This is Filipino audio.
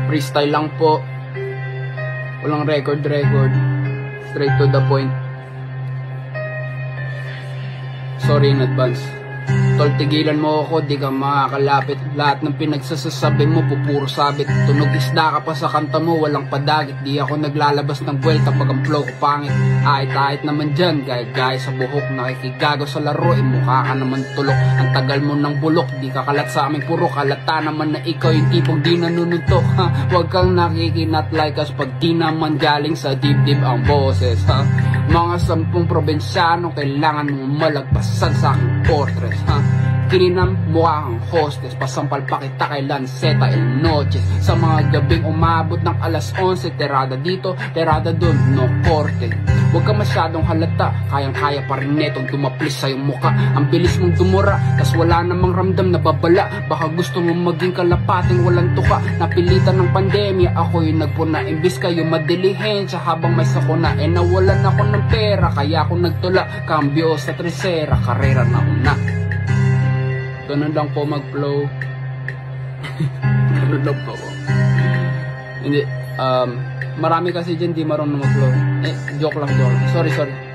Freestyle lang po. Walang record. Straight to the point. Sorry in advance. Tol, tigilan mo ako, di ka makakalapit. Lahat ng pinagsasasabi mo, pupuro sabit. Tunog isda ka pa sa kanta mo, walang padagit. Di ako naglalabas ng buwelta pag ang flow ko pangit. Ahit naman dyan, gaya sa buhok. Nakikigago sa laro, mukha ka naman tulok. Ang tagal mo ng bulok, di ka kalat sa aming puro. Kalata naman na ikaw yung tipong di nanununtok. Huwag kang nakikinat like us pag di naman galing sa dibdib ang boses. Mga 10 probinsyano, kailangan mong malagpasan sa aking fortress. Kininam mukha kang hostess, pasampal pa kita kay Lanceta el Noches. Sa mga gabing umabot ng alas 11, terada dito, terada dun, no korte. Huwag ka masyadong halata, kayang-kaya pa rin netong tumaplis sa iyong muka. Ang bilis mong dumura, tas wala namang ramdam na babala. Baka gusto mong maging kalapating walang tuka. Napilitan ng pandemya, ako yung nagpuna. Imbis kayo madilihensya habang may sakuna. Nawalan ako ng pera, kaya ako nagtula. Kambyo sa tresera, karera na una. Ganun lang po mag-flow. Ganun lang po ako. Hindi, marami kasi dyan di marunong mag-flow. Joke lang. Sorry.